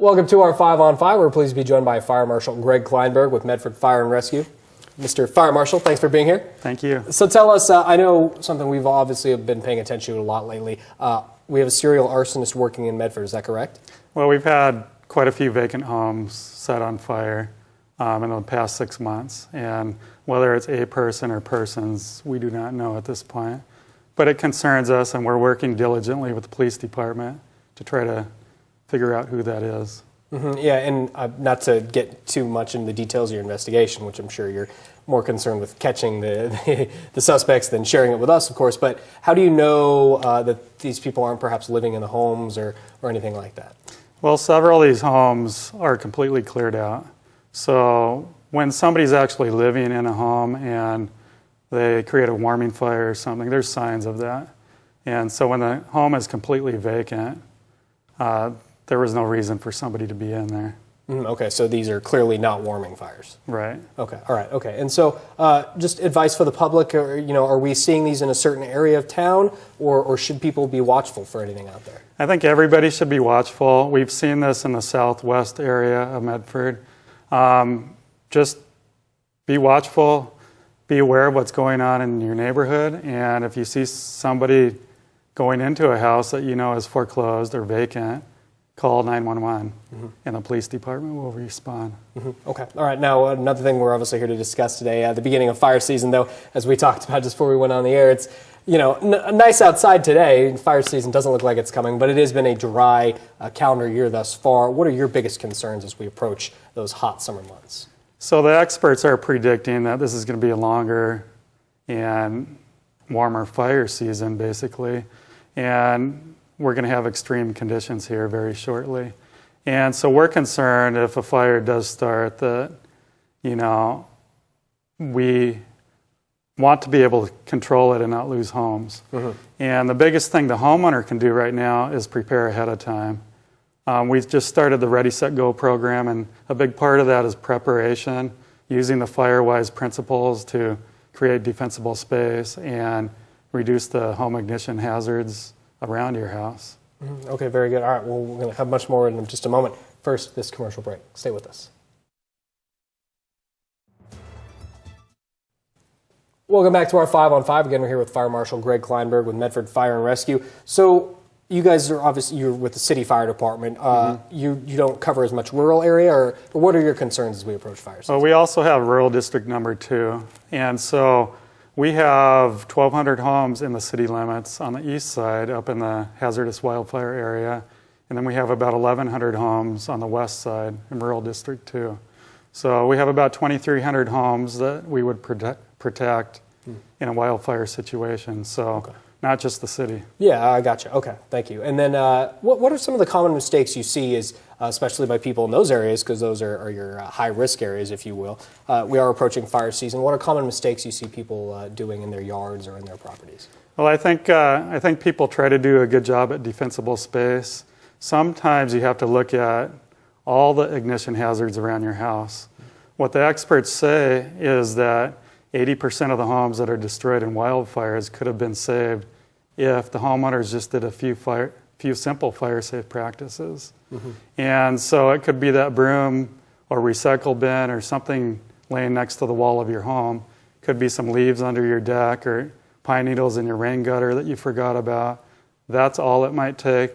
Welcome to our 5 on 5. We're pleased to be joined by Fire Marshal Greg Kleinberg with Medford Fire and Rescue. Mr. Fire Marshal, thanks for being here. Thank you. So tell us, I know something we've obviously been paying attention to a lot lately. We have a serial arsonist working in Medford, is that correct? Well, we've had quite a few vacant homes set on fire in the past 6 months. And whether it's a person or persons, we do not know at this point. But it concerns us, and we're working diligently with the police department to try to figure out who that is. Mm-hmm. Yeah, and not to get too much into the details of your investigation, which I'm sure you're more concerned with catching the suspects than sharing it with us, of course, but how do you know that these people aren't perhaps living in the homes or anything like that? Well, several of these homes are completely cleared out. So when somebody's actually living in a home and they create a warming fire or something, there's signs of that. And so when the home is completely vacant, there was no reason for somebody to be in there. Okay, so these are clearly not warming fires. Right. Okay, all right, okay. And so just advice for the public, are we seeing these in a certain area of town, or should people be watchful for anything out there? I think everybody should be watchful. We've seen this in the southwest area of Medford. Just be watchful, be aware of what's going on in your neighborhood, and if you see somebody going into a house that you know is foreclosed or vacant, call 911, and the police department will respond. Okay. All right. Now, another thing we're obviously here to discuss today, at the beginning of fire season, though, as we talked about just before we went on the air, it's, nice outside today. Fire season doesn't look like it's coming, but it has been a dry calendar year thus far. What are your biggest concerns as we approach those hot summer months? So the experts are predicting that this is going to be a longer and warmer fire season, basically. And we're going to have extreme conditions here very shortly. And so we're concerned if a fire does start that, we want to be able to control it and not lose homes. And the biggest thing the homeowner can do right now is prepare ahead of time. We've just started the Ready, Set, Go program, and a big part of that is preparation, using the FireWise principles to create defensible space and reduce the home ignition hazards around your house. Okay, very good. All right, well, we're going to have much more in just a moment. First, this commercial break. Stay with us. Welcome back to our 5 on 5. Again, we're here with Fire Marshal Greg Kleinberg with Medford Fire and Rescue. So you guys are obviously, you're with the city fire department. You don't cover as much rural area, or what are your concerns as we approach fire season? Well, we also have rural district number 2. And so we have 1,200 homes in the city limits on the east side up in the hazardous wildfire area. And then we have about 1,100 homes on the west side in rural district 2. So we have about 2,300 homes that we would protect in a wildfire situation. So not just the city. Yeah, I got you. Okay, thank you. And then what are some of the common mistakes you see, especially by people in those areas, because those are your high-risk areas, if you will. We are approaching fire season. What are common mistakes you see people doing in their yards or in their properties? Well, I think people try to do a good job at defensible space. Sometimes you have to look at all the ignition hazards around your house. What the experts say is that 80% of the homes that are destroyed in wildfires could have been saved if the homeowners just did a few simple fire-safe practices. And so it could be that broom or recycle bin or something laying next to the wall of your home. Could be some leaves under your deck or pine needles in your rain gutter that you forgot about. That's all it might take.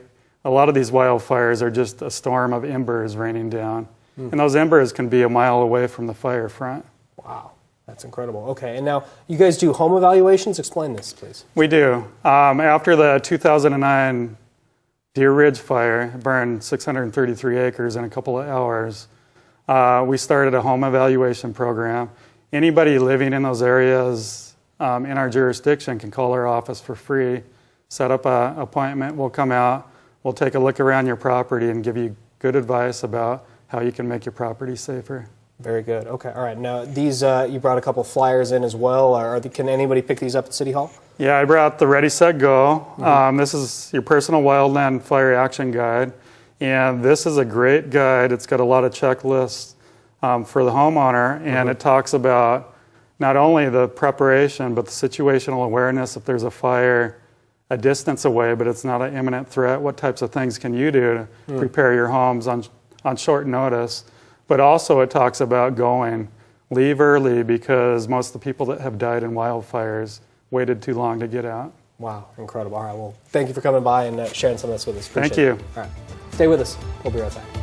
A lot of these wildfires are just a storm of embers raining down. And those embers can be a mile away from the fire front. Wow. That's incredible. Okay, and now you guys do home evaluations? Explain this, please. We do. After the 2009 Deer Ridge fire, it burned 633 acres in a couple of hours, we started a home evaluation program. Anybody living in those areas in our jurisdiction can call our office for free, set up an appointment, we'll come out, we'll take a look around your property and give you good advice about how you can make your property safer. Very good. Okay. All right. Now, these you brought a couple flyers in as well. Can anybody pick these up at City Hall? Yeah, I brought the Ready, Set, Go. This is your personal wildland fire action guide. And this is a great guide. It's got a lot of checklists for the homeowner. And it talks about not only the preparation, but the situational awareness if there's a fire a distance away, but it's not an imminent threat. What types of things can you do to prepare your homes on on short notice. But also it talks about leave early, because most of the people that have died in wildfires waited too long to get out. Wow, incredible. All right, well, thank you for coming by and sharing some of this with us. Thank Appreciate you. it. All right, stay with us. We'll be right back.